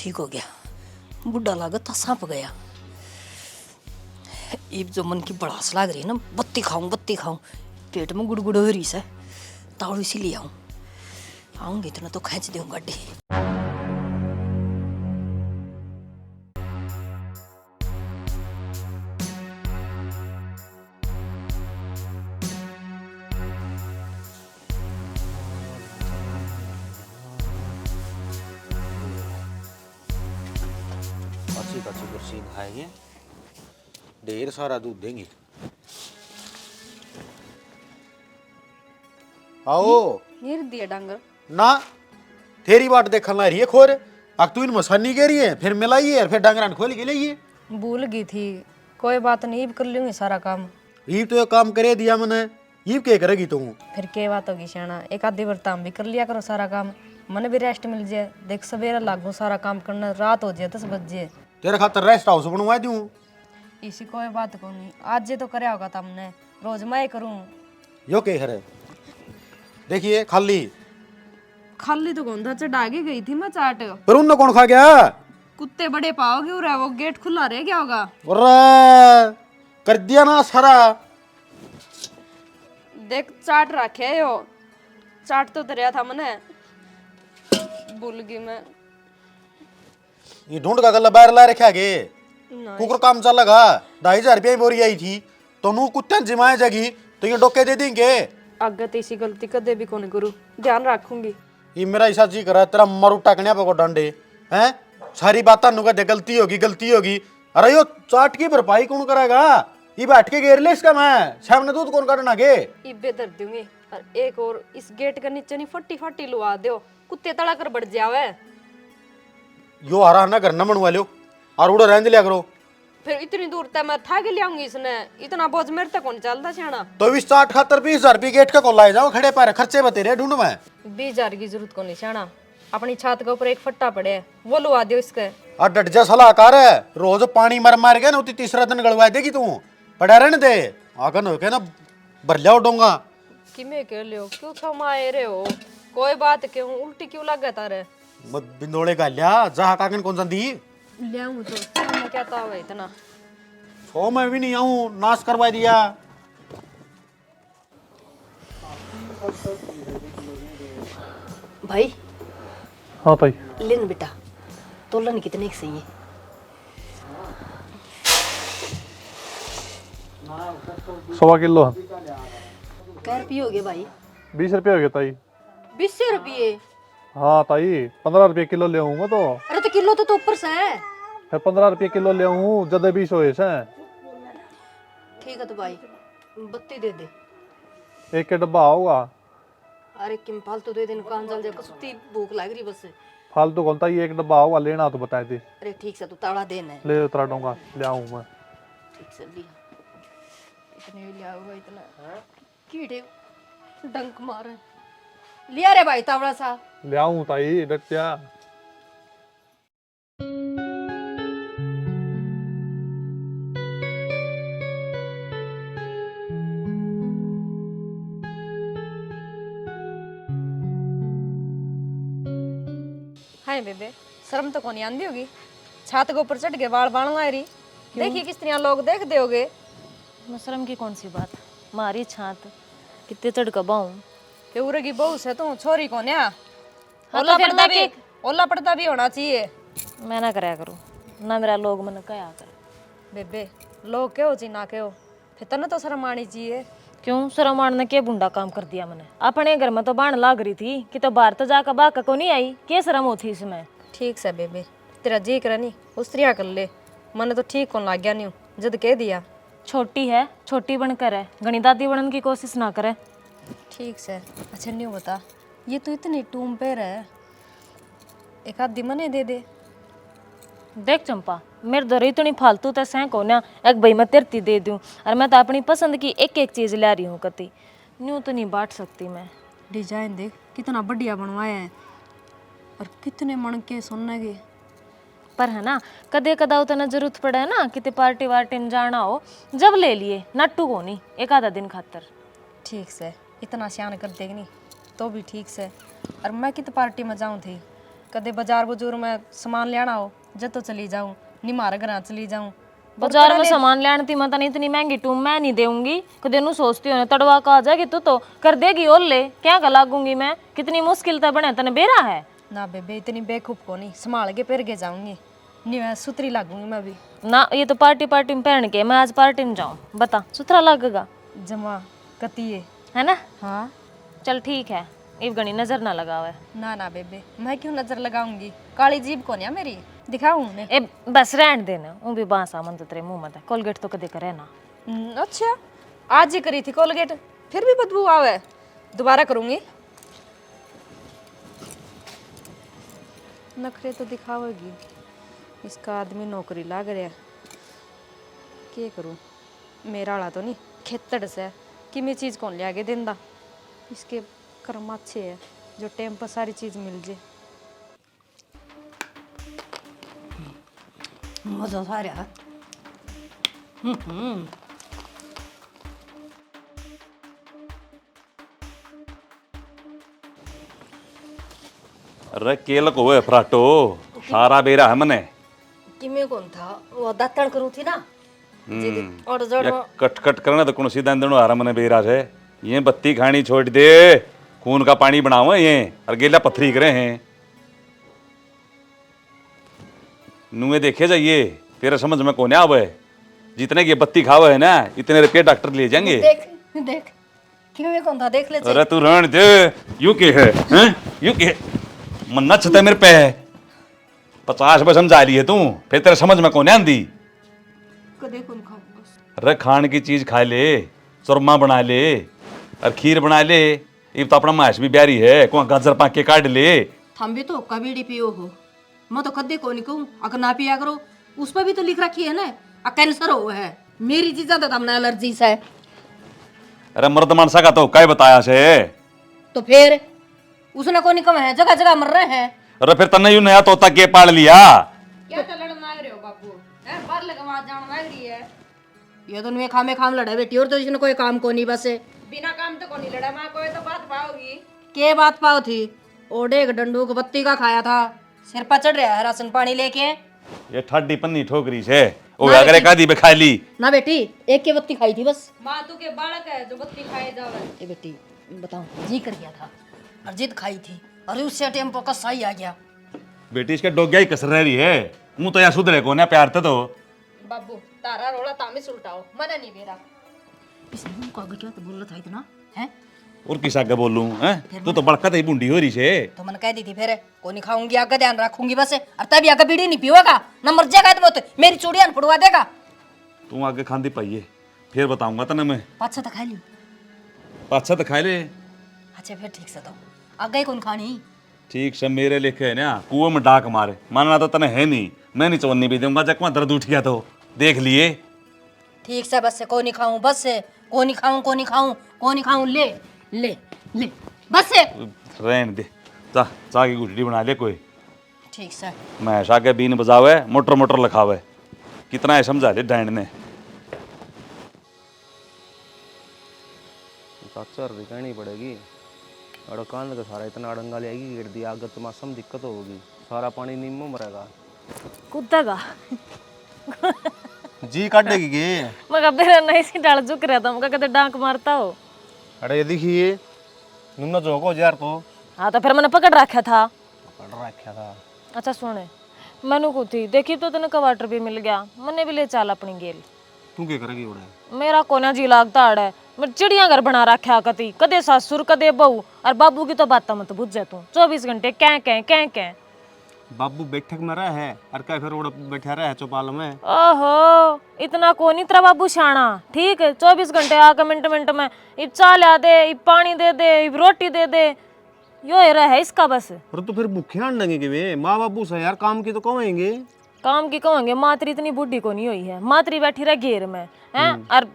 ठीक हो गया, बुढ़ा लागत था सांप गया। अब जो मन की बड़ास लाग रही है ना, बत्ती खाऊं, पेट में गुड़गुड़ हो रही है, ताड़ू इसीलिए आऊंगी इतना तो खींच दूँ गाड़ी। अच्छी कुर्सी खाएंगे, ढेर सारा दूध देंगे। आओ नीर दिया डांगर ना, तेरी बाट देखने ला रही है खोर। अब तू इन मसानी कह रही है, फिर मिलाइए और फिर डांगरान खोल के लाइए। भूल गई थी, कोई बात नहीं, अब कर लूंगी सारा काम। ये तो ये काम करे दिया मैंने, ये क्या करेगी तू? फिर क्या बात होगी श्याना, एक आधी बर्ताम भी कर लिया करो सारा काम, मन भी रेस्ट मिल जाए। देख सवेरा लागू सारा काम करना, रात हो जाए 10 बज जाए। तेरे खातर रेस्ट हाउस बनवा दूं। इसी कोई बात को नहीं, आज जे तो कराया होगा तुमने, रोज मैं करूं। यो क्या है? देखिए खाली खाली तो गोंधा चढ़ा के गई थी मैं चाट। पर उन कौन खा गया? कुत्ते बड़े पाओगे उरे, वो गेट खुला रह गया होगा। अरे कर दिया ना सारा। देख चाट रखे हो, चाट तो दरिया था मने, भूल गई मैं। ये ढूंढ का गला बाहर ला रखा गे, नहीं। कुकर काम चलेगा। 2,500 रुपया बोरी आई थी, तो नू कुत्ते जिमाए जागी तो ये डोके दे देंगे। आगे तो इसी गलती कदे भी कौन करूँ, ध्यान रखूंगी। ये मेरा ऐसा जी करा तेरा मरु टाकने पे को डंडे हैं। सारी बात नु का गलती होगी। अरे यो चाट की भरपाई कौन करेगा? ये बैठ के घेर ले इसका, मैं सामने दूध कौन काटना के? इब्बे दर दूंगी। और एक और इस गेट के नीचे नहीं फट्टी लुआ दो, कुत्ते तड़ा कर बढ़ जावे। यो हरा ना घर न बनवा लो और उड़ो रहने लिया करो। फिर इतनी दूर तक मैं था के लियाऊंगी इसने, इतना बोझ मेरे तक कौन चलता श्याना। तो इस चाट खातर 20,000 रुपये गेट का को लाए जाओ, खड़े पैर खर्चे बते रहे ढूंढ में। 20,000 की जरूरत को नहीं श्याना, अपनी छत के ऊपर एक फट्टा पड़े है, वो लुआ दियो इसके। और डट जा सलाहकार है, रोज पानी मार के ना तीसरा दिन गड़वा देगी तू। पड़ा रहने दे, आगन हो के ना भर लिया डोंगा। कि मैं कह लियो क्यों थमाए रहे हो, कोई बात क्यों, उल्टी क्यों लग गया तारे? बिंदोड़े का लिया जहा कागन कौन सा दी लियाऊं तो मैं क्या ताव है इतना। छो मैं भी नहीं आऊं, नाश करवा दिया। भाई हाँ भाई, लेन बेटा, तोलन कितने की सही है? 1.25 किलो है। कै रुपये हो गए भाई? 20 रुपये हो गया ताई। 20 रुपये? हाँ ताई, 15 रुपये किलो ले आऊंगा तो। अरे तो किलो तो ऊपर से है। फिर 15 रुपये किलो ले आऊँ, जदे 20 होए से। ठीक है तो भाई बत्ती दे दे। एक के डब्बा होगा। अरे किम फालतू दे देन, काम चल जाए, कसुती भूख लग रही बस। फालतू कौन ताई, एक डब्बा होगा, लेना तो बता दे। अरे ठीक से तू ताड़ा देना है। ले उतरा दूंगा, ले आऊँ मैं। ठीक से लिया, इतने भी लिया होगा इतना कीड़े डंक मारे। लिया रे भाई तावड़ा सा। ले आऊँ ताई, डट जा। हाय बेबे, शर्म तो कौन आंदी होगी, छत के ऊपर चढ़ के बाल बाल रही। देखिए किस तरह लोग देख दोगे। शर्म की कौन सी बात, मारी छात कितने चढ़ का बाऊं के उरे की बहू से तू छोरी कौन है? हाँ तो फिर ओला पड़ता भी होना चाहिए। मैं ना कराया करूँ ना, मेरा लोग मन कया कर। बेबे लोग क्यों ची ना क्यों, फिर तने तो शर्म आनी चाहिए। क्यों शर्म आने के बुंडा काम कर दिया मैंने? अपने घर में तो बाण लाग रही थी कि तो बाहर तो जाकर बाका को नहीं आई, क्या शर्म होती इसमें? ठीक से बेबे, तेरा जी कर नहीं उस तरह कर ले, मैंने तो ठीक कौन लग गया नहीं जद कह दिया। छोटी है, छोटी बनकर है, घनी दादी बनने की कोशिश ना करे। ठीक से। अच्छा नहीं बता, ये तो इतनी टूम पे है, एक आधी मने दे दे। देख चंपा, मेरे दर इतनी फालतू तो सह को ना, एक भाई मैं तेरती दे दूं, और मैं तो अपनी पसंद की एक एक चीज ला रही हूँ, कति न्यू तो नहीं बांट सकती मैं। डिजाइन देख कितना बढ़िया बनवाया है, और कितने मन के सोने के। पर है ना, कदे कदा उतना जरूरत पड़े ना, कितने पार्टी वार्टी में जाना हो, जब ले लिए, नट्टू को नहीं, एक आधा दिन खातर। ठीक से, इतना सियान कर देगी नहीं तो भी ठीक से। और मैं कित पार्टी में जाऊँ थी, कदे बाजार बुजूर में सामान लेना हो जब तो चली जाऊं नी मारे घर चली जाऊं बाजार में सामान लेने थी मत नहीं इतनी महंगी टूम मैं नहीं देऊंगी कदे नु सोचती हो तड़वा का आ जाएगी तू तो कर देगी और ले क्या का लागूंगी मैं कितनी मुश्किल तो बने तने बेरा है ना बेबे इतनी बेखूब को नहीं संभाल के फिर के जाऊंगी नहीं मैं सुतरी लागूंगी मैं भी ना ये तो पार्टी पार्टी में पहन के मैं आज पार्टी में जाऊं बता सुथरा लगेगा जमा कतिये है ना हाँ चल ठीक है इब गणी नजर ना लगावे ना ना बेबे मैं क्यों नजर लगाऊंगी काली जीभ को नहीं मेरी दिखाऊं उन्हें ए बस रहन देना वो भी बांसा मन तो तेरे मुंह में कोलगेट तो कदे करे ना अच्छा आज ही करी थी कोलगेट फिर भी बदबू आवे दोबारा करूंगी नखरे तो दिखावेगी इसका आदमी नौकरी लाग रहा है क्या करूं मेरा वाला तो नहीं खेतड़ से कि मैं चीज़ कौन लिया के देंदा इसके कर्म अच्छे है जो टाइम पर सारी चीज़ मिल जाए मजा आ रहा है अरे केल को है फराटो सारा बेरा है मने कि मैं कौन था वो दातण करूँ थी ना और जड़ या कट कट करना तो कौन सी दंदनो आ रहा मने बेरा से ये बत्ती खानी छोड़ दे खून का पानी बनाओ ये और गेला पथरी करे हैं नुए देखे जाइए तेरा समझ में कौन आवे जितने की बत्ती खावे है ना इतने रुपये डॉक्टर ले जाएंगे देख देख कि मैं कौन था देख ले अरे तू रहने दे यू के है यू के मन्ना छता मेरे पे है 50 बस समझा ली है तू फिर तेरे समझ में कौन आंदी कदे कौन खाऊं बस अरे खान की चीज खा ले चुरमा बना ले और खीर बना ले ये तो अपना माश भी ब्यारी है को गाजर पाक के काट ले थम भी तो कबीड़ी पियो हो मैं तो कदे को नहीं कहूँ अगर ना पिया करो उस पर भी तो लिख रखी है ना कैंसर हो है मेरी चीज़ें तो हमने एलर्जी से अरे मर्द मानसा का तो काय बताया से तो फिर उसने को नहीं कहा है जगह जगह मर रहे हैं अरे फिर तन्ने यू नया तोता के पाल लिया क्या तो लड़न आ रहे हो बाबू है बाहर लगा वहां जान लग रही है ये तो नुए खामे खाम लड़े बेटी और तो इसने कोई काम को नहीं बस बिना काम तो कोनी लड़ा मैं कोई तो बात पाओगी के बात पाओ थी ओडे एक डंडू को बत्ती का खाया था सिर पर चढ़ रहा है राशन पानी लेके ये ठाडी पन्नी ठोकरी से ओ अगर एक आधी खा ली ना बेटी एक के बत्ती खाई थी बस माँ तू के बालक है जो बत्ती खाए जावे ए बेटी बताओ जी कर गया था और जिद खाई थी और उससे टेम्पो का सही आ गया बेटी इसके डोग्या ही कसर रही है मुंह तो या सुधरे को ना प्यार तो बाबू तारा रोला तामी सुलटाओ मना नहीं मेरा इसने मुंह को आगे क्या तो बोल रहा था इतना है और किस आगे बोलूं हैं तू तो बड़का ही बूंदी हो रही से तो मैंने कह दी थी फिर को नहीं खाऊंगी आगे ध्यान रखूंगी बस और तभी आगे बीड़ी नहीं पीएगा न मर जाएगा तो मेरी चूड़ियां फुड़वा देगा तू आगे खांदी पाइए फिर बताऊंगा तने मैं पाछा तो खा ली पाछा तो खाए ले अच्छा फिर ठीक से तो आगे कौन खानी ठीक से मेरे लिखे है ना कुएं में डाक मारे मानना तो तने है नहीं मैं नहीं चवन्नी भी दूंगा जब वहां दर्द उठ गया तो देख लिए ठीक से बस से को नहीं खाऊं बस से को नहीं खाऊं को नहीं खाऊं को नहीं खाऊं ले ले ले बस से रहने दे जा चाह की गुटड़ी बना ले कोई ठीक से मैं आगे बीन बजावे मोटर मोटर लिखावे कितना है समझा ले डैंड ने चाचा रही कहनी पड़ेगी और कान का सारा इतना अड़ंगा ले आएगी गिर दिया अगर तुम्हारा सम दिक्कत होगी सारा पानी नींबू मरेगा कुत्ता का जी काटेगी के मगर मेरा नहीं सी डाल झुक रहा था मगर कहते डांक मारता हो अरे ये देखिए नुन्ना जोको यार तो हाँ तो फिर मैंने पकड़ रखा था पढ़ रखा था अच्छा सुने मैनू को थी देखी तो तेने कवाटर भी मिल गया मैंने भी ले चाल अपनी गेल तू क्या करेगी उड़े मेरा कोना जी लागता अड़ है मैं चिड़िया घर बना रखा कती कदे सासुर कदे बहू और बाबू की तो बात मत बुझ जा तू 24 घंटे कै बाबू बैठक में रहा है और क्या फिर उड़ बैठा रहा है चौपाल में ओहो इतना को नहीं तेरा बाबू शाना ठीक है 24 घंटे आके मिनट मिनट में ये चाय ला दे ये पानी दे दे ये रोटी दे दे यो ही रहा है इसका बस और तो फिर भूखे आंडेंगे कि वे माँ बाबू से यार काम की तो कमाएंगे काम की कहोगे मातरी इतनी बुढ़ी को नहीं हुई है मातरी बैठी रह घेर में हैं और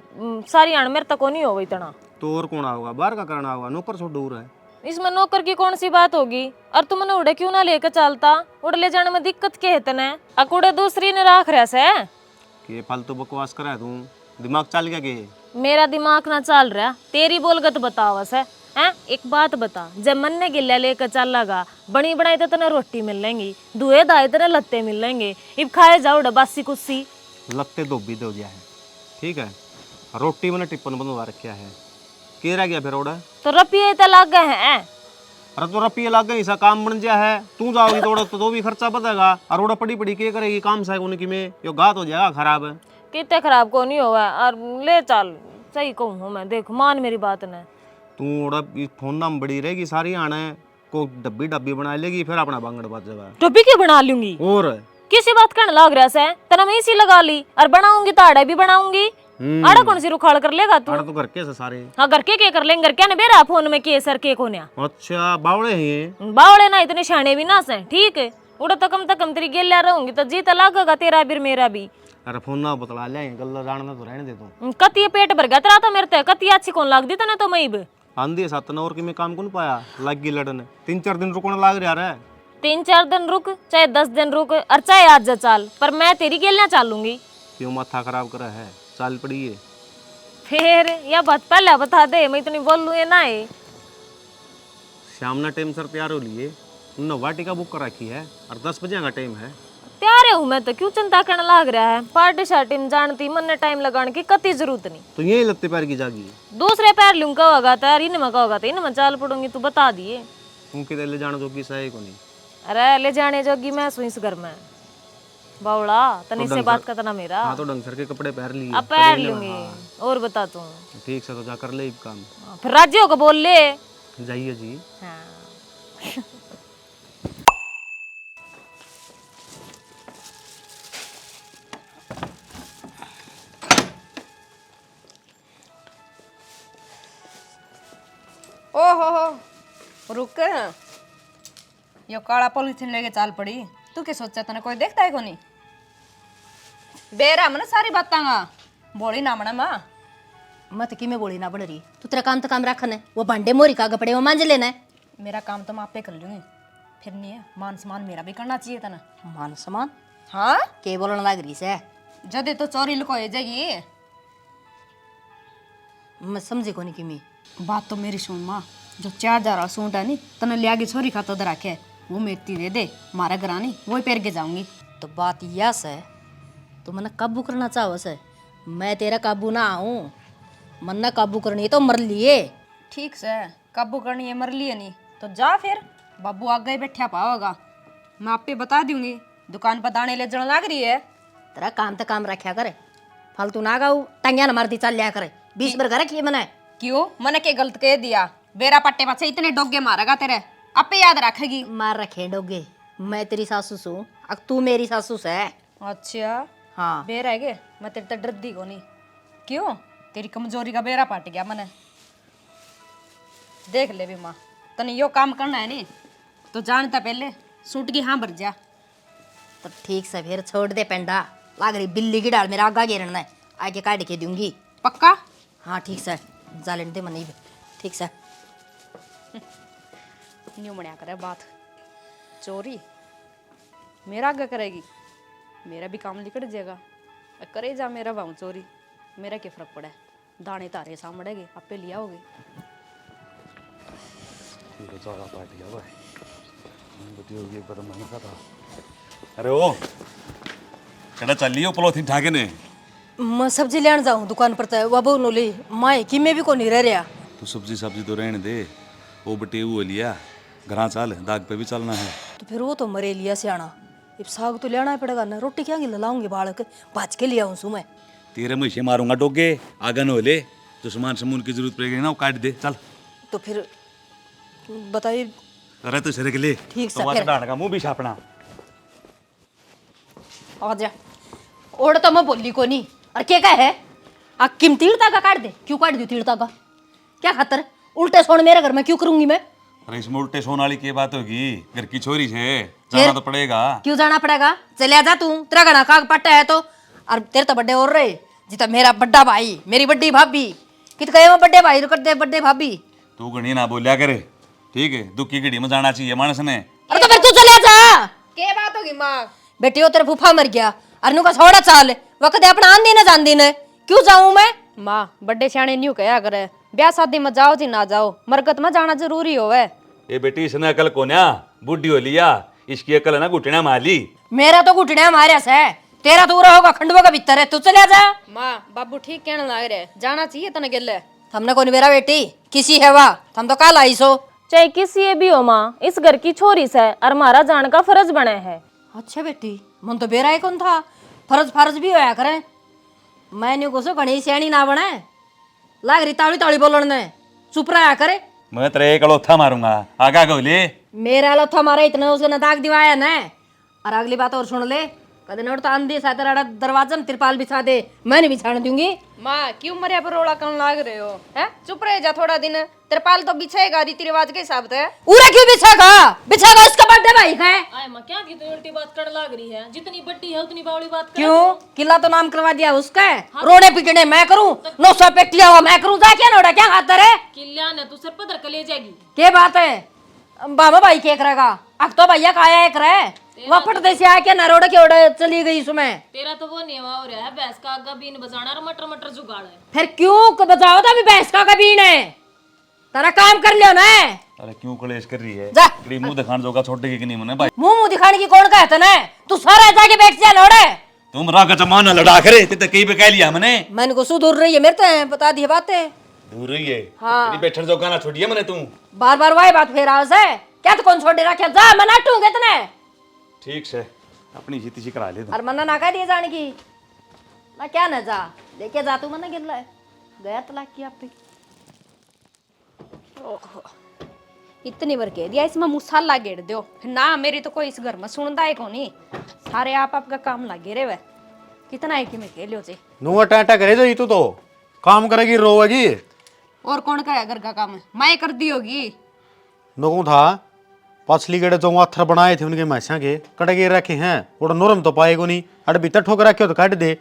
सारी आण मेरे तक को नहीं हो इतना तो और कौन आऊगा बाहर का करना होगा नौकर से दूर है इसमें नौकर की कौन सी बात होगी और तुमने उड़े क्यों ना लेकर चलता उड़ ले जाने में दिक्कत के है तने अकुड़े दूसरी ने राख रहा से कि फालतू बकवास करा तू दिमाग चल गया के मेरा दिमाग ना चल रहा, तेरी बोलगत बताओ से हैं। एक बात बता, जब मन ने गिल्ला लेकर चल लगा, बनी बनाई तो तने रोटी मिल लेंगी, दुए दाए तेरे लत्ते मिल लेंगे, इब खाए जाओ डबासी कुस्सी। लगते धोबी दो दिया है, ठीक है। रोटी मैंने टिप्पन बनवा रखा है, के रह गया फिर ओड़ा। तो रुपये तो लग गए हैं। अरे तो रुपये लग गए, ऐसा काम बन गया है। तू जाओगी तो ओड़ा तो भी खर्चा बढ़ेगा, और ओड़ा पड़ी पड़ी के करेगी काम से उनकी में, यो गात हो जाएगा खराब। कितने खराब को नहीं हुआ, और ले चल सही कहूँ हूँ मैं, देख मान मेरी बात न। तू ओड़ा फोन नाम बड़ी रहेगी सारी, आना है को डब्बी डब्बी बना लेगी, फिर अपना बांगड़ बच जाएगा। टोपी क्यों बना लूंगी, और किसी बात कहने लग रहा से, तना मैं इसी लगा ली, और बनाऊंगी तो आड़ा भी बनाऊंगी। आड़ा कौन सी रुखाड़ कर लेगा तू। आड़ा तो घर के से सारे। हाँ घर के कर लेंगे, घर क्या ने बेरा फोन में किए सर के कोन्या। अच्छा बावड़े हैं, बावड़े ना इतने शाने भी ना से, ठीक है। उड़ा तो कम तेरी गेलिया रहूंगी तो जीता लगेगा तेरा भी मेरा भी। अरे फोन ना बतला ले, गल्ला जानना तो रहने दे तू। कती पेट भर गया तेरा तो मेरे ते, कती अच्छी कौन लग दी तना तो मैं भी। आंधी सात न और कि मैं काम कौन पाया, लग गई लड़ने। 3-4 दिन रुकने लाग रहा है। 3-4 दिन रुक, चाहे 10 दिन रुक, और चाहे आज जा चाल, पर मैं तेरी गेलियां चालूंगी। क्यों माथा खराब करा है, चाल पड़ी है। फिर यह बात पहले बता दे, मैं इतनी बोल लूँ ये ना है। शाम ना टाइम सर तैयार हो लिए, उन्होंने वाटी का बुक कर रखी है, और 10 बजे का टाइम है। तैयार हूँ मैं तो, क्यों चिंता करने लग रहा है। पार्टी शार्टी में जानती मन ने टाइम लगाने की कती जरूरत नहीं। तो यही लगते पैर की जागी। दूसरे पैर लूँ का होगा तो यार, इनमें का होगा तो इनमें चाल पड़ूंगी, तू बता दिए। तू किधर ले जाना जोगी सही को नहीं। अरे ले जाने जोगी मैं सुई इस घर में बावड़ा, तनी से बात करता ना मेरा। हाँ तो डंग सर के कपड़े पहन लिए। अब पैर लूंगी, और बता तू। ठीक से तो जा कर ले काम। फिर राज्यों को बोल ले। जाइए जी। हाँ। ओ हो रुक, यो काला पॉलिथीन लेके चाल पड़ी। तू क्या सोचा, तने कोई देखता है को नहीं। बेरा मन सारी बातांगा बोली ना मना माँ। मैं तो कि मैं बोली ना पड़ रही, तू तेरा काम तो काम रखन है, वो भांडे मोरी का कपड़े वो मांझ लेना है। मेरा काम तो मैं आपे कर लूंगी, फिर नहीं है मान सम्मान मेरा भी करना चाहिए था ना। मान सम्मान हाँ के बोलने लग रही से, जदे तो चोरी लुकोए जाएगी। मैं समझे को नहीं कि मैं। बात तो मेरी सुन माँ, जो 4000 सूट है नी तने ले आगे छोरी खाता उधर रखे, वो मेरी दे दे, मारा घरानी वही पहन के जाऊंगी। तो बात यह है, तू मना काबू करना चाहो से, मैं तेरा काबू ना आऊं। मन ना काबू करनी है तो मर लिए। ठीक से काबू करनी है, मर लिए नहीं तो जा फिर, बाबू आगे ही बैठा पाओगा। मैं आप पे बता दूंगी, दुकान पर दाने ले जन लग रही है। तेरा काम तो काम रखा करे, फालतू ना गाऊ टंगिया न मारती चल लिया करे। 20 बार घर रखिए मना। क्यों मैंने के गलत कह दिया, बेरा पट्टे पाछे इतने डोगे मारेगा तेरे, आपे याद रखेगी। मार रखे डोगे, मैं तेरी सासू सू, अब तू मेरी सासू से। अच्छा हाँ बेरा है गे, मैं तेरे तो डरदी को नहीं। क्यों तेरी कमजोरी का बेरा पट गया मैंने। देख ले भी माँ, तने यो काम करना है नी तो जानता पहले सूट की हाँ भर जा। तो ठीक से फिर छोड़ दे पेंडा, लाग रही बिल्ली की डाल मेरा आगा घेरना है, आगे काट के दूंगी। पक्का? हाँ ठीक से, जालन दे मनी ठीक से। न्यू मनिया करे बात, चोरी मेरा आगे करेगी, मेरा भी काम निकट जाएगा। करे जा मेरा भाव चोरी, मेरा क्या फर्क पड़ा है, दाने तारे सामड़ेगे आपे लिया होगे। अरे ओ कहना चल लियो पॉलिथीन ठाके ने। मैं सब्जी लेने जाऊँ दुकान पर, तो वह बहु नोली माए कि मैं भी को नहीं रह रहा। तू सब्जी तो रहने दे, वो बटे वो लिया घरा चाल, दाग पे भी चलना है। तो फिर वो तो मरे लिया सियाना, अब साग तो लेना ही पड़ेगा ना। रोटी क्या लाऊंगी बालक भाज के लिया हूँ सु मैं। तेरे मुझे मारूंगा डोगे, आगे न ले, जो सामान समून की जरूरत पड़ेगी ना वो काट दे चल। तो फिर बताइए। अरे तो सर के ले ठीक से तो फिर। डांट का मुंह भी छापना। आ जा, ओढ़ तो मैं बोली को नहीं, और क्या का है आ कीमती का काट दे। क्यों काट दी तीड़ता का, क्या खातर? उल्टे सोन मेरे घर में क्यों करूंगी मैं? अरे इसमें उल्टे सोने वाली की बात होगी, घर की छोरी है, जाना तो पड़ेगा। क्यों जाना पड़ेगा? चले जा तू, तेरा घना का पट्टा है तो। और तेरे तो बड्डे और रहे जितना मेरा बड्डा भाई, मेरी बड्डी भाभी, कित कहे मैं बड्डे भाई कर दे बड्डे भाभी। तू घड़ी ना बोलिया करे, ठीक है? दुख की घड़ी में जाना चाहिए मानस ने। अरे तो फिर तू चले जा। क्या बात होगी माँ? बेटी वो तेरा फूफा मर गया, अरनू का छोड़ा चाल वक्त अपना आंदी न जान दी न, क्यों जाऊं मैं? माँ बड़े सियाने न्यू कया करे, ब्याह शादी में जाओ जी ना जाओ, मरकत में जाना जरूरी होवे। ये बेटी इसने अकल कोन्या बुढ़ी हो लिया, इसकी अकल है ना घुटना माली। मेरा तो घुटने मारे से, तेरा तो उरा होगा खंडवा का भीतर है, तू चले जा। माँ बाबू ठीक कहने लग रहे, जाना चाहिए तने गेले। हमने कौन मेरा बेटी किसी है वा, हम तो काल आई सो। चाहे किसी ये भी हो माँ, इस घर की छोरी से और हमारा जान का फर्ज बने है। अच्छा बेटी, मन तो बेरा ही कौन था, फर्ज फर्ज भी होया करे। मैंने को सो घनी सियाणी ना बने, लाग रही ताड़ी ताड़ी बोलन ने, चुप रहा करे। मैं तेरे एक अलोथा मारूंगा, आगा गोली। मेरा लथा मारा इतना उसके न दाग दिवाया न। और अगली बात और सुन ले, कदे नोट तो आंधी सा तेरा दरवाजा में तिरपाल बिछा दे, मैं नहीं बिछाने दूंगी। माँ क्यों मरिया पर रोड़ा करने लग रहे हो, हैं? चुप रह जा थोड़ा दिन, तिरपाल तो बिछाएगा रीति रिवाज के हिसाब से। उरा क्यों बिछागा, बिछागा इसका बर्थडे भाई का है। आए माँ क्या की तो उल्टी बात कर लग रही है, जितनी बड्डी है उतनी बावड़ी बात कर। क्यों, किला तो नाम करवा दिया उसका है, रोने पीटने मैं करूं, 900 पे किया हुआ मैं करूं, जा क्या नोड़ा क्या खाता रे। किल्या ने तू सिर पर धर के ले जाएगी। के बात है, बाबा भाई के करेगा, अब तो भैया खाया एक रहे, वह पटदे से आके नरोड़े के ओड़े चली गई इसमें। तेरा तो वो नेवा हो रहा है, भैंस का आगा बीन बजाना और मटर मटर जुगाड़ है। फिर क्यों बजाओ था, अभी भैंस का कबीन है, तेरा काम कर लियो ना। अरे क्यों कलेश कर रही है, जा। तेरी मुंह दिखाने जोगा छोटे की नहीं मने भाई। मुंह दिखाने की कौन कहता ना, तू सारा जाके बैठ जा नोड़े। तुम राग जमाना लड़ा करे ते कहीं पे कह लिया मैंने। मैंने को सु दूर रही है, मेरे तो बता दी बातें। दूर रही है, हाँ। तेरी बैठन जोगा ना छोड़िए मैंने। तू बार बार वही बात फेरा से, क्या तो कौन छोड़े रखे, जा मैं नाटूंगे इतने। ठीक से अपनी जीती सी करा ले तू। और मना ना कह दिए जाने की ना, क्या ना जा लेके जा तू, मना गिर गया तलाक की आप पे। इतनी बार कह दिया इसमें मसाला गेड़ दो, फिर ना मेरी तो कोई इस घर में सुनता है कोनी, सारे आप आपका काम लगे रे वे। कितना है कि मैं कह लियो जी, नुआ टाटा करे जो तू तो काम करेगी रोवेगी। और कौन करे घर का काम, मैं कर दी होगी। नोकू था पसली गड़े जो आथर बनाए थे उनके मैसा के कड़े गिर रखे हैं, वो नरम तो पाएगो नहीं, अरे भीतर ठोक रखे तो काट दे।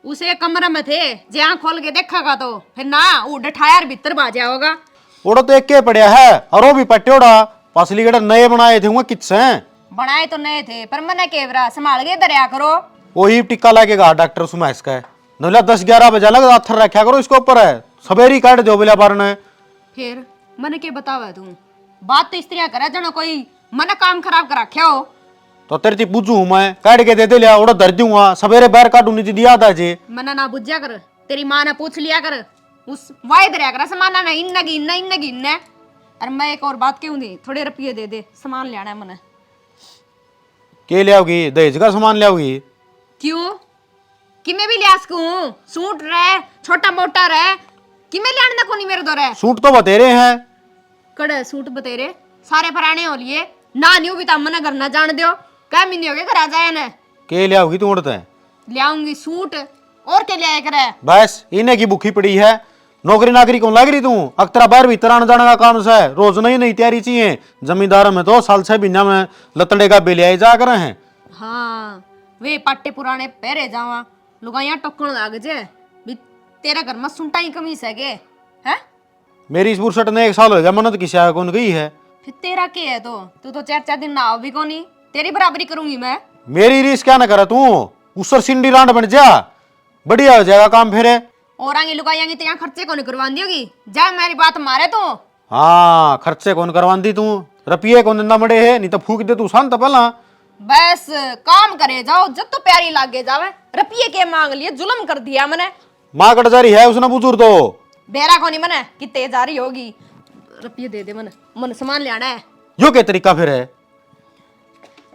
उसे कमरे में थे, जहाँ खोल के देखेगा तो फिर ना वो डठायर भीतर बाजा होगा। ओड़ा तो एक के पड़िया है, और वो भी पट्टोड़ा पसली गड़े नए बनाए थे वो किस हैं। बनाए तो नए थे पर मैंने केवरा संभाल के दरिया करो। वही टिक्का लगेगा डॉक्टर सुमैस का, नोला 10-11 बजे लग आथर रखा करो इसको ऊपर है, सवेरी काट दो बोला बार ने। फिर मैंने के बतावा तू, बात तो स्त्रियां करे जना कोई मन काम खराब कर रखे हो। तो तेरे ती पूछू हूं मैं, काट के दे दे लिया, ओड़ा धर दूंगा, सवेरे बाहर काटू नहीं दिया था जी। मना ना बुझा कर, तेरी माँ ने पूछ लिया कर, उस वाय दरिया कर सामान ना इन गिनना। अरे मैं एक और बात क्यों दी, थोड़े रुपये दे दे, सामान लेना है मैंने। के ले आओगी, दहेज का सामान ले आओगी? क्यों कि मैं भी लिया सकूं, सूट रहे छोटा मोटा रहे कि मैं लेने को नहीं मेरे दो रहे। सूट तो बतेरे हैं, कड़े सूट बतेरे सारे पुराने हो लिए ना, न्यू भी तम ना करना जान दियो, क्या महीने हो गए घर आ जाए ना। के ले आओगी तू उड़ते? ले आऊंगी सूट, और क्या ले करे। बस इन्हें की भूखी पड़ी है, नौकरी नाकरी कौन लग रही तू? अक्तरा बाहर भीतर आने जाने का काम से रोज नहीं तैयारी चाहिए, जमींदार में तो साल 6 महीना में लतड़े का बिल आई जा कर हैं। हाँ वे पाटे पुराने पहरे जावा लुगाइया टोकन लाग जे भी, तेरा घर में सुनता ही कमी सके है। मेरी इस बुरसट ने 1 साल हो गया, मन्नत किसी आया कौन गई है। फिर तेरा के है तो तू तो 4-4 दिन ना आओ भी कोनी, तेरी बराबरी करूंगी मैं। मेरी रीस क्या ना करा तू, उसर सिंडी रांड बन जा, बढ़िया हो जाएगा काम फिर। और आगे लुगाइया तेरा खर्चे को नहीं करवान दियोगी, जा मेरी बात मारे तो। हाँ खर्चे कौन करवान दी तू, रुपये कौन ना मड़े है, नहीं तो फूक दे तू शांत पहला। बस काम करे जाओ, जब तो प्यारी लागे जावे, रुपये के मांग लिए, जुल्म कर दिया मैंने। माँ कट जा रही है उसने बुजुर्ग तो बेरा को नहीं मने कि तेज आ रही होगी, रुपये दे दे मन सामान ले आना है। यो क्या तरीका फिर है?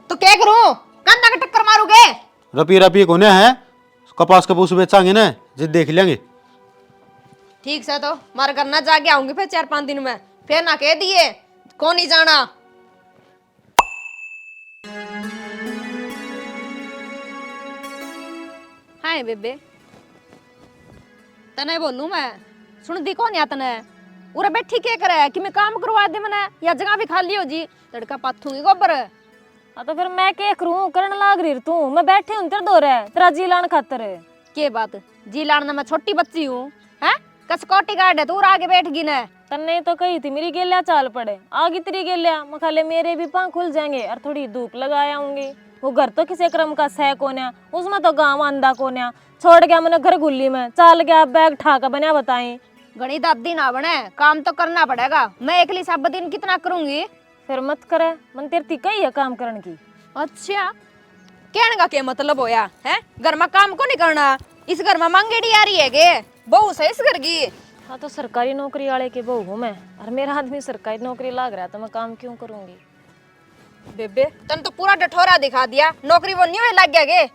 तो क्या करूं, कंधा के टक्कर मारूगे। रुपये कोने है, कपास कपूस बेचांगे ना, जिद देख लेंगे। ठीक से तो मार करना जाके आऊंगी फिर 4-5 दिन में, फिर ना कह दिए कौन नहीं जाना। हाय बेबे, तने बोलूं मैं, सुन दी कौन या तने उरा बैठी के करे कि मैं काम करवा दे मने, या जगह भी खाली हो जी तड़का पाथूंगी गोबर। तो फिर मैं क्या करूं, करन लाग रही तू, मैं बैठे हूं तेरे दो रे, तेरा जी लान खातर। के बात जी लाना, मैं छोटी बच्ची हूँ हैं, कसकोटी गाड़ है तू आगे बैठ गी ने। तन्ने तो कही थी मेरी गेलिया चाल पड़े, आगी तेरी गेलिया, मैं खाले मेरे भी पांव खुल जाएंगे और थोड़ी धूप लगा आऊंगी, वो घर तो किसी क्रम का सह कोन्या, उसमें तो गांव अंधा कोन्या। छोड़ गया मैंने घर गुल्ली में, चाल गया बैग ठाका बना बताई। गणी दादी ना बने, काम तो करना पड़ेगा। मैं अकेली सब दिन कितना करूंगी? फिर मत करे, मन तेरे थी कही है काम करने की। अच्छा, कहने का क्या मतलब होया है? घर में काम को नहीं करना, इस घर में मांगेड़ी आ रही है गे, बहू से इस घर की। हाँ तो सरकारी नौकरी वाले की बहू हूँ मैं, और मेरा आदमी सरकारी नौकरी लाग रहा है तो मैं काम क्यों करूंगी। बेबे तन तो पूरा डठोरा दिखा दिया, नौकरी वो नहीं लग गया गे,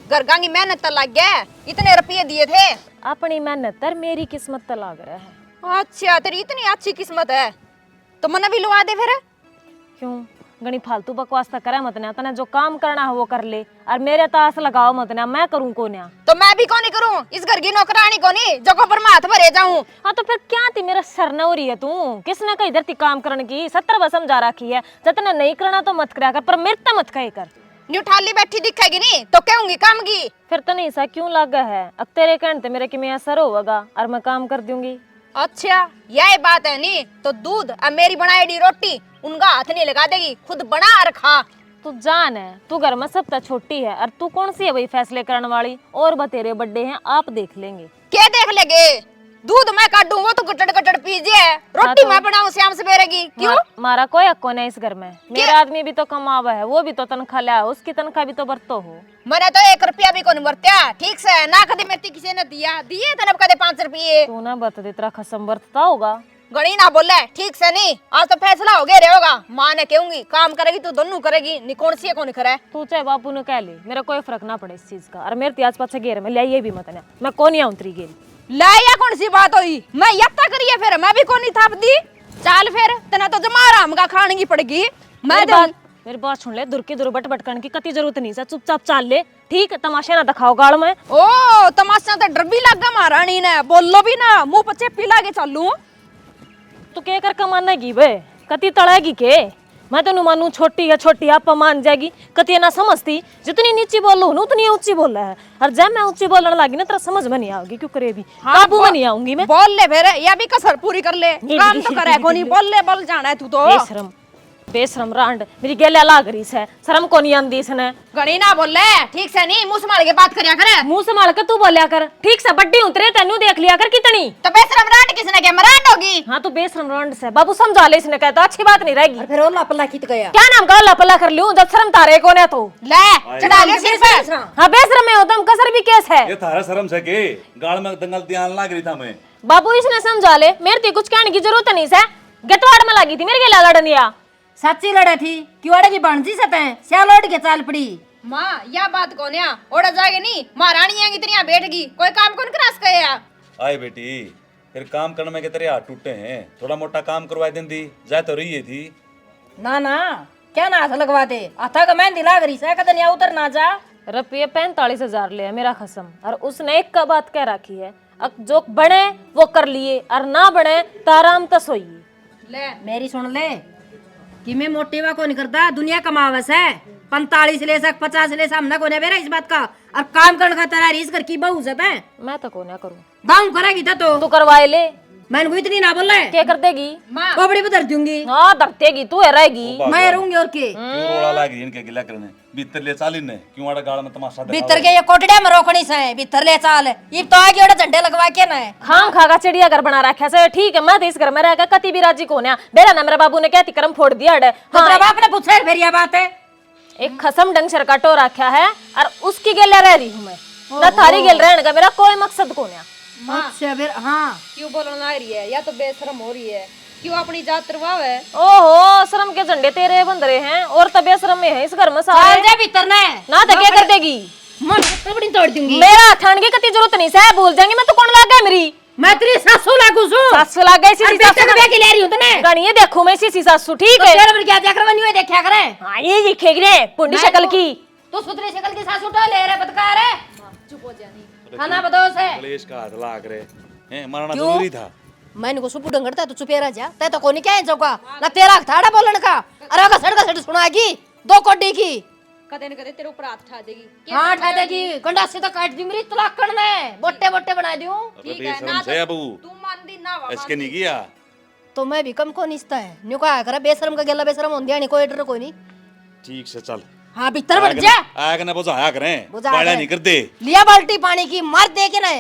घर गांगी मेहनत तो लग गया, इतने रुपये दिए थे। अपनी मेहनत तर मेरी किस्मत तो लाग रहा है। अच्छा, तेरी इतनी अच्छी किस्मत है तो मन भी लुआ दे फिर। क्यों गणी फालतू बकवास तो करे मत ना, तने जो काम करना है वो कर ले, और मेरे तास लगाओ मत ना, मैं करूँ को ना। तो मैं भी कौन करूं, इस घर की नौकरानी कोनी जगह पर मैं हाथ भरे जाऊं। हाँ तो फिर क्या थी मेरा सर न हो रही है तू, किसने कही इधर थी काम करने की, 70 बार समझा रखी है, जतने नहीं करना तो मत करा कर, पर मेरे तो मत कहे कर। न्यू ठाली बैठी दिखेगी नहीं तो कहूंगी काम की। फिर तो नहीं सा क्यों लगा है, अब तेरे कहने ते मेरे कि मैं असर होगा और मैं काम कर दूंगी। अच्छा यही बात है नी, तो दूध और मेरी बनाई रोटी उनका हाथ नहीं लगा देगी, खुद बना और खा। तू जान है, तू घर में सब तक छोटी है, और तू कौन सी है वही फैसले करने वाली, और बतेरे बड्डे हैं आप देख लेंगे। क्या देख लेंगे, दूध मैं काटूं वो तो गटड़ गटड़ पीजिए, रोटी मैं बनाऊं शाम सवेरे की। क्यों मारा कोई हक्को नहीं इस घर में, मेरा आदमी भी तो कमावा है, वो भी तो तनख्वाह लिया, उसकी तनख्वाह भी तो बरतो हो। मैंने तो 1 रुपया भी कौन बरत्या, ठीक से ना कभी मेरे किसी ने दिया, दिए तब कदे 5 रुपये। तू ना बता दे, तेरा खसम बरतता होगा। गणी ना बोले ठीक से नहीं, आज तो फैसला हो गया रे होगा, माँ ने कहूंगी काम करेगी तो दोनों करेगी, नी कौन सी है कौन करे। तू चाहे बापू ने कह ले, मेरा कोई फर्क ना पड़े इस चीज का, और मेरे त्याज पाछे घेर में ले भी मत ना, मैं कौन ही उतरी गेल। लाया कौन सी बात हुई, मैं यत्ता करिए फिर मैं भी कौन थाप दी। चाल फिर तना तो जमा आराम का खाने की पड़ेगी। मेरी बात सुन ले, दुर की दुर बट बटकन की कति जरूरत नहीं है, चुपचाप चाल ले, ठीक। तमाशा ना दिखाओ गाड़ में। ओ तमाशा तो डर भी लग गया महारानी ने, बोलो भी ना, मुंह पचे पिला के चलू। तू क्या कर कमानेगी बे, कति तड़ेगी के, मैं तेन मानू छोटी है आप मान जाएगी, कति ना समझती, जितनी नीची बोल लो ना उतनी ऊंची बोल रहा है, और जब मैं ऊंची बोलने लगी ना तेरा समझ में नहीं आऊंगी, क्यों करे भी काबू में नहीं आऊंगी मैं। बोल ले फिर, या भी कसर पूरी कर ले, काम तो करे कोनी, बोल ले, बोल जाना है तू तो। बेशरम रांड मेरी गेल्या लाग रही है, शर्म को नहीं आंदी इसने। गणी ना बोल ले, ठीक से नहीं, मुंह संभाल के बात करिया करे। मुंह संभाल के तू बोलिया कर, ठीक से बड्डी उतरे तेनू देख लिया कर कितनी। तो बेशरम रांड किसने क्या मरांड होगी। हाँ तो बेशरम रांड से बाबू समझा ले, इसने कहता अच्छी बात नहीं रहेगी। फिर ओला पल्ला खींच गया, क्या नाम का ओला पल्ला कर लियो, जब शर्म तारे को ने तो ले चढ़ा ले सिर पे। हाँ बेशरम में होता, कसर भी केस है। ये थारा शर्म से के गाड़ में दंगल ध्यान लाग रही था मैं। बाबू इसने समझा ले, मेरे थी कुछ कहने की जरूरत नहीं है, गटवाड़ में लगी थी मेरे गेला लड़निया। सच्ची लड़े थी क्यों अड़े की बनजी सते क्या लौट के चाल पड़ी। माँ या बात कौन है, ओड़ा जाएगी नहीं, महारानी आएगी इतनी बैठगी, कोई काम कौन करास कहे। आए बेटी, फिर काम करने में के तेरे हाथ टूटे हैं, थोड़ा मोटा काम करवाए दिन दी जाए तो रही है थी। ना ना क्या ना हाथ लगवा दे, आता का मैं दिला गरी से कदन या उतर ना जा। रुपये 45,000 ले मेरा खसम, और उसने एक का बात कह रखी है, जो बने वो कर लिए, और ना बने ताराम तो सोइए। ले मेरी सुन ले कि मैं मोटेवा को नहीं करता, दुनिया कमावस है, 45 ले सक 50 ले सामना को बेरा इस बात का, और काम करने का तेरा रीस कर की बहू से मैं तो को ना करूं, दाऊं करेगी तो तू करवाए ले, मैंने को इतनी ना बोला है, क्या कर देगी, खोपड़ी पे धर दूंगी। हाँ धरतेगी तू है रहेगी, मैं रहूंगी और के। क्यों रोड़ा लागी इनके गिला करने, भीतर ले चाली ने क्यों आड़ा गाड़ में तमाशा दिखाओ। भीतर के ये कोटड़िया में रोकनी से भीतर ले चाल, ये तो आगे ओड़ा झंडे लगवा के ना है। खाम खागा चिड़िया घर बना रखा है, ठीक है मैं तो इस घर में रहकर कति भी राजी को ना, बेरा ना मेरा बाबू ने क्या तिक्रम फोड़ दिया है। हाँ बाप ने पूछा फिर यह बात है, एक खसम डंग सर का टो रखा है, और उसकी गेल्या रह रही हूँ मैं, ना थारी गेल रहने का मेरा कोई मकसद को ना। अच्छा फिर हाँ क्यों बोलना आ रही है, या तो बेशरम हो रही है, क्यों अपनी जात तरवाव है। ओहो शर्म के झंडे तेरे बंद रहे हैं, और तबे शर्म में है इस घर में सारे जा भीतर ना तो क्या कर देगी, मन तबड़ी तोड़ दूंगी। मेरा थान की कति जरूरत नहीं है, भूल जाएंगी मैं तो कौन लाग गया मेरी, मैं तेरी सासू लागू सु, सासू लाग गई सी सासू के ले रही हूं तने गानी देखो मैं सी सासू ठीक है, तेरे पर क्या देख रहा नहीं देखा करे। हां ये दिखेगी रे पुंडी शक्ल की, तो सुथरी शक्ल की सासू तो ले रे बतकार है, चुप हो जानी खाना बताओ से कलेश का हाथ लाग रहे हैं, मरना जरूरी था। मैंने को सुपू डंगड़ता तो चुपे रह जा, तै तो कोनी क्या है चौका ना तेरा थाड़ा बोलन का, अरे का सड़ सुनागी 2 कोडी की, कदे न कदे तेरे ऊपर हाथ उठा देगी। हां उठा देगी, गंडा से तो काट दी मेरी तलाक करने, बोटे बोटे बना दूं। ठीक है ना से अबू तू मान दी ना इसके नहीं किया तो मैं भी कम को निस्ता है न्यू का करे बेशरम का गेला बेशरम होंदिया नहीं कोई डर कोई नहीं। ठीक से चल हाँ भीतर बढ़ जा। आग ना बुझाया करें, बुझा बाड़ा के। नहीं करते। लिया बाल्टी पानी की, मार दे के ना।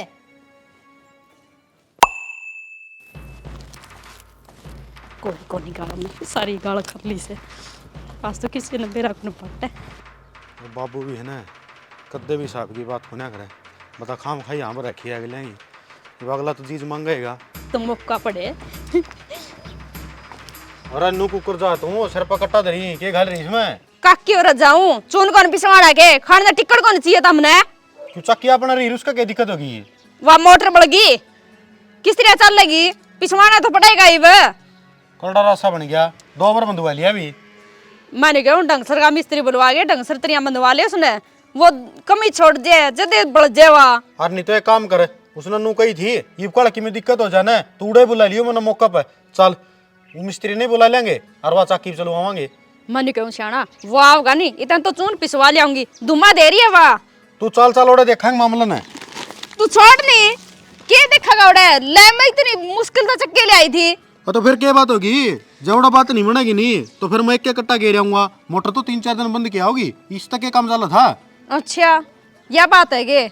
कोई गाल में सारी गाल कर ली से। आज तो किसी ने बेरा को पट्टे। और बाबू भी है ना, कद्दे भी साहब की बात होना करे, बता खाम खाई यहाँ पर रखी है अगले ही, जब अगला तो चीज मांगेगा। तो मौका पड़े। अरे नू कुकर जा तू सर पर कट्टा धरी के घाल रही इसमें। काकी और जाऊं चून कौन पिसवाड़ा के खाने का टिकट कौन चाहिए तुमने? क्यों चक्किया अपना रही उसका क्या दिक्कत होगी? वह मोटर बढ़गी किस तरह चल लगी, पिसवाना तो पड़ेगा ही वह। कलड़ा रास्ता बन गया, 2 बार बंधवा लिया अभी। मैंने कहा ढंग सर का मिस्त्री बुलवा के ढंग सर तरिया बंधवा लिया उसने, वो कमी छोड़ दे जदे बढ़ जावा। और नहीं तो एक काम करे, उसने नू कही थी ये कड़की में दिक्कत हो जाना है तू उड़े बुला लियो मैंने मौका पे, चल वो मिस्त्री नहीं बुला लेंगे और वह चाकी चलवाएंगे। मैंने कहूँ श्याणा वो आओगा नहीं, इतना तो चून पिसवा लियाऊंगी, धुमा दे रही है वाह। तू चल चल ओड़े देखेंगे मामला ने। तू छोड़ नहीं के देखेगा उड़े ले, मैं इतनी मुश्किल से चक्के ले आई थी। तो फिर क्या बात होगी, जवड़ा बात नहीं बनेगी नहीं तो फिर मैं एक कट्टा गे रहूंगा, मोटर तो 3-4 दिन बंद किया होगी, इस तक के काम चला था। अच्छा यह बात है के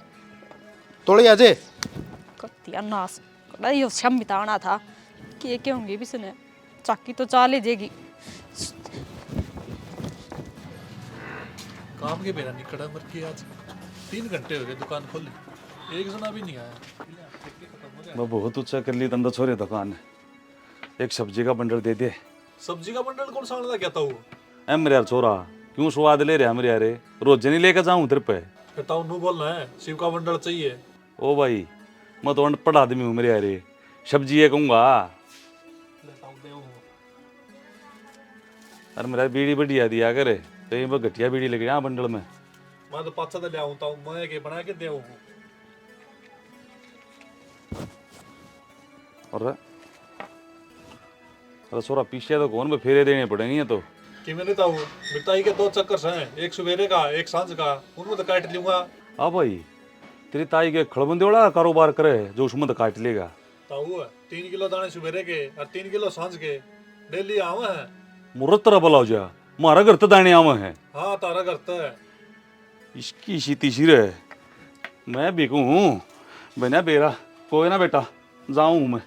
तोड़े आजे कतिया नास ये शम बिताना था कि क्या होंगे भी सुने, चाकी तो चाल ही जाएगी। काम के मेरा निकड़ा मर की आज 3 घंटे हो गए दुकान खोली, एक जना भी नहीं आया। मैं बहुत ऊंचा कर ली तंदा छोरे दुकान, एक सब्जी का बंडल दे दे। सब्जी का बंडल कौन सामने क्या था वो? ए मेरे यार छोरा क्यों स्वाद ले रहा मेरे यारे, रोज नहीं लेकर जाऊं तेरे पे। कहता हूँ नू बोलना है शिव का बंडल चाहिए। ओ भाई मैं तो अनपढ़ आदमी हूँ मेरे यारे, सब्जी ये कहूँगा। अरे मेरा बीड़ी बढ़िया दिया करे तो ये घटिया बीड़ी लगे यहाँ बंडल में। मैं तो 5 ले आऊँ तो मैं के बना के दे और अरे छोरा पीछे तो कौन में फेरे देने पड़ेंगे तो कि मैंने तो मिठाई के 2 चक्कर हैं, एक सवेरे का एक सांझ का, उनमें तो काट लूंगा। हाँ भाई तेरी ताई के खड़बंदे वाला कारोबार करे जो उसमें तो काट लेगा। तो वो 3 किलो दाने सवेरे के और 3 किलो सांझ के डेली आवे हैं। मुरत तरह बोला जा मारा घर तो दाने आवे हैं। हाँ तारा करता है इसकी शीती सिर है, मैं बिकू हूँ बिना बेरा कोई ना बेटा जाऊँ मैं।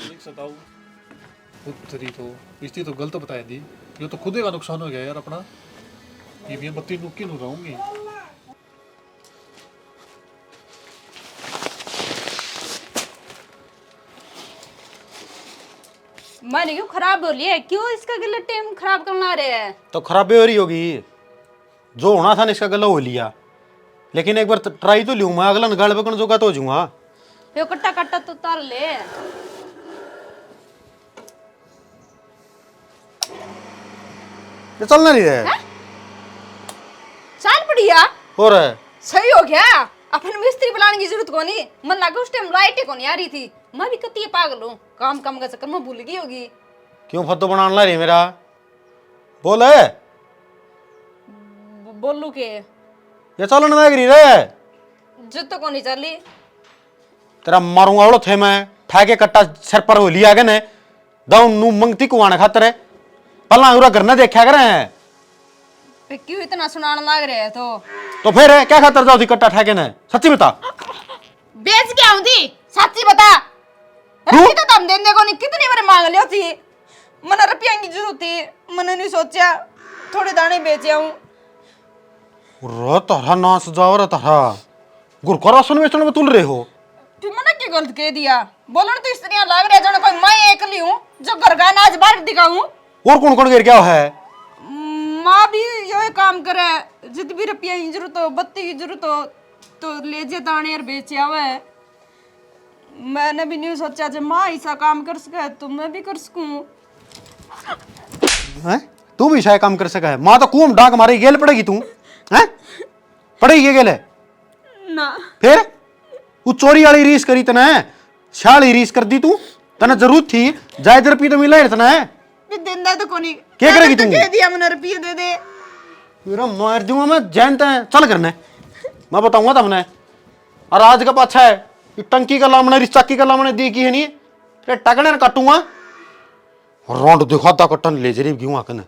एक सताऊ उत्तरी तो इसकी तो गलत बताया दी, ये तो खुदे का नुकसान हो गया यार अपना। ये भी बत्ती नुक्की नु रहूंगी। मैंने क्यों खराब हो लिया, क्यों इसका गला टाइम खराब करना रहे है? तो खराबी हो रही होगी, जो होना था ना इसका गला हो लिया, लेकिन एक बार ट्राई तो लूँ मैं, अगला गाड़ पकड़ जोगा तो हो जाऊंगा। ये कट्टा कट्टा तो तार ले। ये चलना नहीं रहा है चाल बढ़िया हो रहा है। सही हो गया, अपन मिस्त्री बुलाने की जरूरत को नहीं, मन लगा उस टाइम लाइट को नहीं आ रही थी। मैं भी कती पागल हूँ, काम काम का चक्कर में भूल गई होगी। क्यों फद्दो बनाने ला रही मेरा, बोल है बोलू के ये चलन ना गिरी रे, जुत को नहीं चली। तेरा मारूंगा उड़ो थे मैं, ठाके कट्टा सर पर हो लिया गए दाऊ नू मंगती कुआने खातर है, पल्ला उरा घर ना देखा करे। फिर क्यों इतना सुनाने लग रहे हैं? तो फिर है, क्या खातर जाओ थी कट्टा ठाके ने, सच्ची बता। बेच के आऊं थी, सच्ची बता। रखी तो तुम देने को नहीं, कितनी बार मांग लियो थी। मन रुपया की जरूरत थी, मैंने नहीं सोचा थोड़े दाने बेचे आऊं। रो तारा नास जाओ रे तारा, गुरको राशन बेचने में तुल रहे हो। फिर मैंने क्या गलत कह दिया? बोलो ना तो इस तरह लग रहा है जो कोई मैं एकली हूँ जो घर का अनाज बाहर दिखाऊं। और कौन कौन गिर क्या है? माँ भी यही काम करे, जित भी रुपया की जरूरत हो, बत्ती की जरूरत हो तो ले जे दाने और बेचे आवे। मैंने भी नहीं सोचा जब माँ ऐसा काम कर सके तो मैं भी कर सकूं। हैं? तू भी शायद काम कर सका है, माँ तो कुम डाक मारी गेल पड़ेगी तू, हैं? पड़ेगी गेल है ना फिर वो चोरी वाली रीस करी तने, शाली रीस कर दी तू, तने जरूरत थी जायद रुपये तो मिला इतना है। देंदा तो कोनी, क्या करेगी तू? कह दिया मैंने रुपये दे दे। मेरा मार दूंगा मैं, जानता है चल करने, मैं बताऊंगा तुमने। और आज का पाछा है ये टंकी का लामने रिस चक्की का लामने दी की है नहीं, ये टकने न काटूंगा रौंड दिखाता कटन ले जरीब क्यों आकने।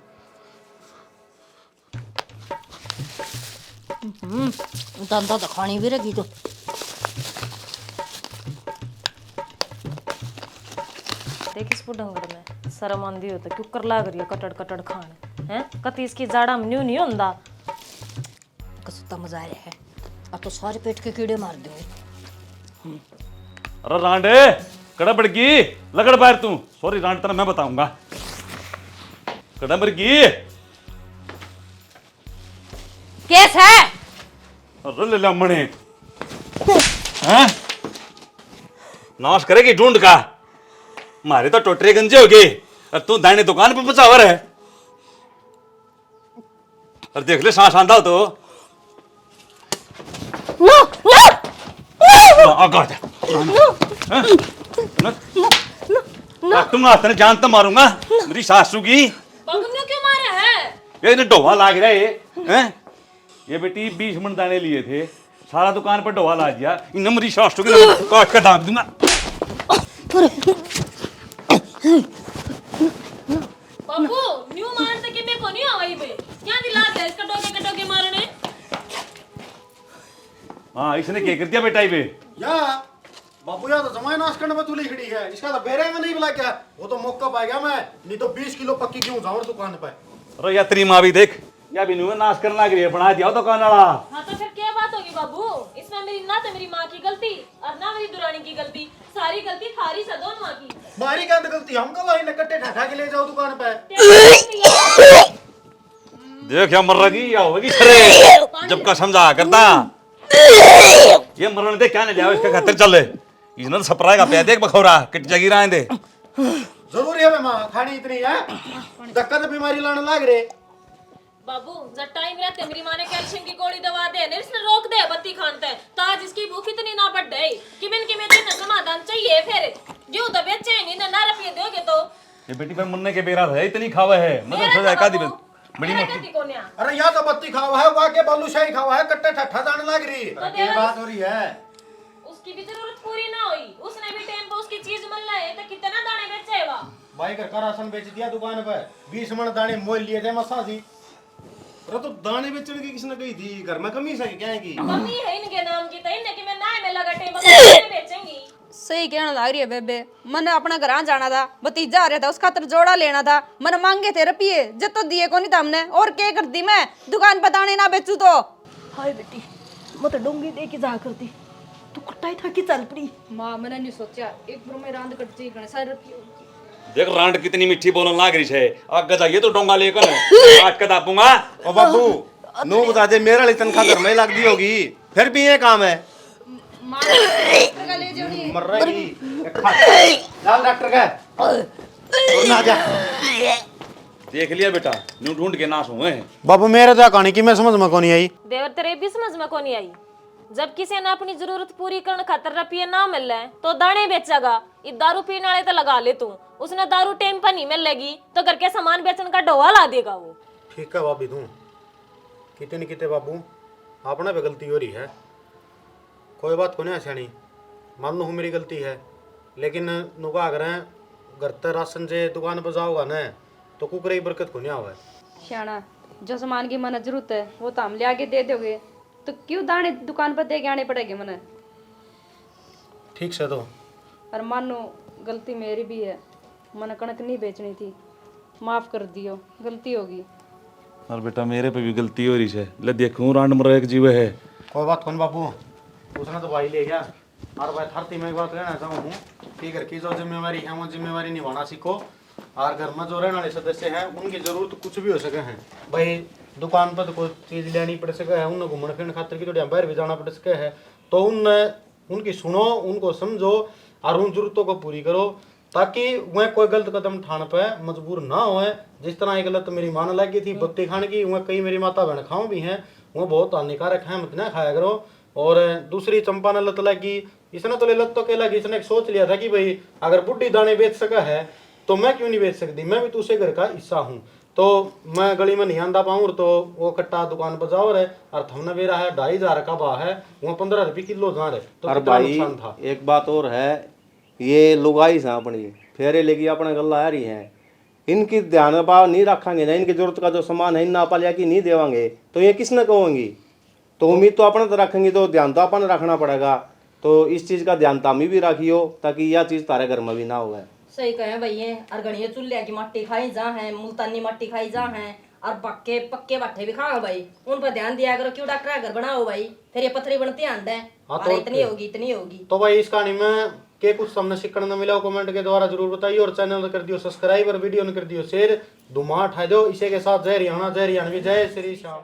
धंधा तो खानी भी रहेगी तो। देख इस ढंगड़ में शर्म आंदी हो तो क्यों कर लाग रही है कटड़ कटड़ खान हैं कति इसकी जाड़ा में न्यू नहीं होंदा। कसुता मजा आया है, अब तो सारे पेट के कीड़े मार देंगे। अरे रांडे कड़बड़ की लगड़ बाहर तू। सॉरी रांड तेरा मैं बताऊंगा। कड़बड़ की केस है। अरे ले लमणे हैं नाश करेगी ढूंढ का। मारे तो टोटरे गंजे हो गए और तू दाने दुकान पे बचावर है। और देख ले सांस आंदा हो तो नो नो आगा जा तुम आते जानता मारूंगा मेरी सासू की। बाबू ने क्यों मारा है? ये इन्हें ढोवा लाग रहा है हैं? ये बेटी 20 मन दाने लिए थे, सारा दुकान पर ढोवा ला दिया। इन मेरी सासू की काट कर दाम दूंगा। बाबू न्यू मारते कि मैं को नहीं आवाई बे क्या दिला दे इसका डोके के डोके मारने। हाँ इसने क्या कर दिया बेटा ये? या बाबू या तो जमाए नाश करने में तुली खड़ी है, इसका तो बेरेंगा नहीं बुला क्या। वो तो मौका पाएगा मैं, नहीं तो 20 किलो पक्की क्यों जाऊं दुकान पे। अरे या तेरी माँ भी देख या भी नुए नाश करना लग रही है, बना दिया दुकान वाला। हाँ तो फिर क्या बात होगी बाबू? इसमें मेरी ना तो मेरी माँ की गलती और ना मेरी दुरानी की गलती, सारी गलती थारी सा दोनों माँ की। मारी क्या गलती, हमको वही नकट्टे ठाठा के ले जाओ दुकान पे। देख या मर रही या होगी खरे जब का समझा करता ये मरण दे क्या नहीं जाओ इसका खतर चले इन्होंने सपराए का पे देख बखौरा किट जगी रहा दे। जरूरी है माँ खानी इतनी है, धक्का तो बीमारी लाने लग रहे। बाबू जब टाइम रहते मेरी माँ ने कैल्शियम की गोली दवा दे ने इसने रोक दे बत्ती खानते तो आज इसकी भूख इतनी ना बढ़ गई कि मैं दिन समाधान चाहिए फिर जो तो बेचे नहीं ना रुपये दोगे तो ये बेटी पर मुन्ने के बेरा है इतनी खावा है मतलब सजा का दी बड़ी मोटी। अरे या तो बत्ती खावा है वाके बालूशाही खावा है, कट्टे ठट्ठा जाने लग रही। ये बात हो रही है, उसकी भी जरूरत पूरी ना हुई, उसने भी टाइम पे उसकी चीज मिल रहा है तो कितना दाने बेचेगा। भाई घर का राशन बेच दिया दुकान पे, 20 मन दाने मोल लिए थे मसा सी। अरे तो दाने बेचने की किसने कही थी? घर में कमी से क्या है की? मम्मी है इनके नाम की तो इनने कि मैं ना में लगा टाइम पे बेचेंगी। सही कहना लग रही है बेबे, मैंने अपना घर जाना था, भतीजा आ रहा था, उस खातर जोड़ा लेना था, मैंने मांगे थे रुपये जब तो दिए को नहीं था हमने, और क्या कर दी मैं दुकान बताने ना बेचू तो। हाय बेटी मैं तो डोंगी दे के जा करती तू कुट्टा ही था कि चल पड़ी। माँ मैंने नहीं सोचा एक बार में रांद कट जी सारे रुपये। देख रांड कितनी मिठी बोलन लाग रही है, आगे जाइए तो डोंगा लेकर काट कर दापूंगा। ओ बाबू नो बता दे मेरा वाली तनख्वाह घर में लग दी होगी, फिर भी ये काम है। मर रही लाल डॉक्टर का और ना जा। देख लिया बेटा न्यू ढूंढ के नाश हुए हैं। बाबू मेरे तो कहानी की मैं समझ में को नहीं आई। देवर तेरे भी समझ में को नहीं आई, जब किसी ने अपनी जरूरत पूरी करने खातर रुपये ना मिल रहे तो दाने बेचेगा। ये दारू पीने वाले तो लगा ले तू, उसने दारू टाइम पर नहीं मिलेगी तो घर के सामान बेचने का ढोवा ला देगा वो। ठीक है भाभी तू कितने कितने बाबू अपना भी गलती हो रही है, कोई बात को नहीं आसानी मान लो मेरी गलती है, लेकिन नुका अगर घर तर राशन से दुकान पर जाओगा ना तो कुकरे बरकत को नहीं आवा। श्याणा जो सामान की मना जरूरत है वो तो हम ले आके दे दोगे, तो क्यों दाने दुकान पर दे के आने पड़ेंगे मने। ठीक से तो और मानो गलती मेरी भी है, मैंने कणक नहीं बेचनी थी, माफ कर दियो, गलती होगी। और बेटा मेरे पे भी गलती हो रही है, ले देखूं रांड मर एक जीव है। कोई बात कौन बाबू उसने तो भाई ले गया और भाई धरती में एक बात कहना चाहूँ हूँ कि घर की जो जिम्मेवारी है वो जिम्मेवारी निभाना सीखो, और घर में जो रहने वाले सदस्य हैं उनकी जरूरत कुछ भी हो सके हैं। भाई दुकान पर तो कोई चीज़ लेनी पड़ सके है, उन्हें घूमने फिरने खातर की थोड़ी बाहर भी जाना पड़ सके है, तो उनकी सुनो, उनको समझो और उन जरूरतों को पूरी करो ताकि वह कोई गलत कदम उठाने पे मजबूर ना हो। जिस तरह एक गलत मेरी माँ ने लगी थी बत्ती खाने की, वह कई मेरी माता बहन खाओ भी हैं, वह बहुत हानिकारक है, मत ना खाया करो। और दूसरी चंपा ने लत लगी, इसने तो लत तो कहला कि इसने सोच लिया था कि भाई अगर बुढ़ी दाने बेच सका है तो मैं क्यों नहीं बेच सकती, मैं भी दूसरे घर का हिस्सा हूँ, तो मैं गली में नहीं आंदा पाऊँ। तो वो कट्टा दुकान पर जाओ रहे और थमने बेरा है 2,500 का भाव है, वहाँ 15 रुपये किलो जा रहे, तो और कितना भाई नुकसान था। एक बात और है, ये लुगाई से अपनी फेरे लेके अपने गला आ रही हैं, इनकी ध्यान भाव नहीं रखेंगे ना, इनकी जरूरत का जो सामान है इन नापा लिया कि नहीं देवांगे तो ये किसने कहोगी। तो उम्मीद तो अपन तो रखेंगे, तो ध्यान तो अपन रखना पड़ेगा। तो इस चीज़ का ध्यान तामी भी रखियो, ताकि यह चीज़ तारे घर में भी ना हो। सही कहे भैया, और गणिया चूल्हे की मट्टी खाई जा है, मुल्तानी मट्टी खाई जा है, और पक्के पक्के बाठे भी खाओ भाई, उन पर ध्यान दिया करो। क्यों डॉक्टर घर बनाओ भाई, फिर ये पथरी बनती आंदा है। हाँ, अरे इतनी होगी इतनी होगी। तो भाई इस कहानी में के कुछ सामने सीखने न मिला कमेंट के द्वारा जरूर बताइए, और चैनल कर दियो सब्सक्राइब और वीडियो ने कर दियो शेयर, धुआं उठा दो। इसी के साथ जय हरियाणा, जय हरियाणवी, जय श्री श्याम।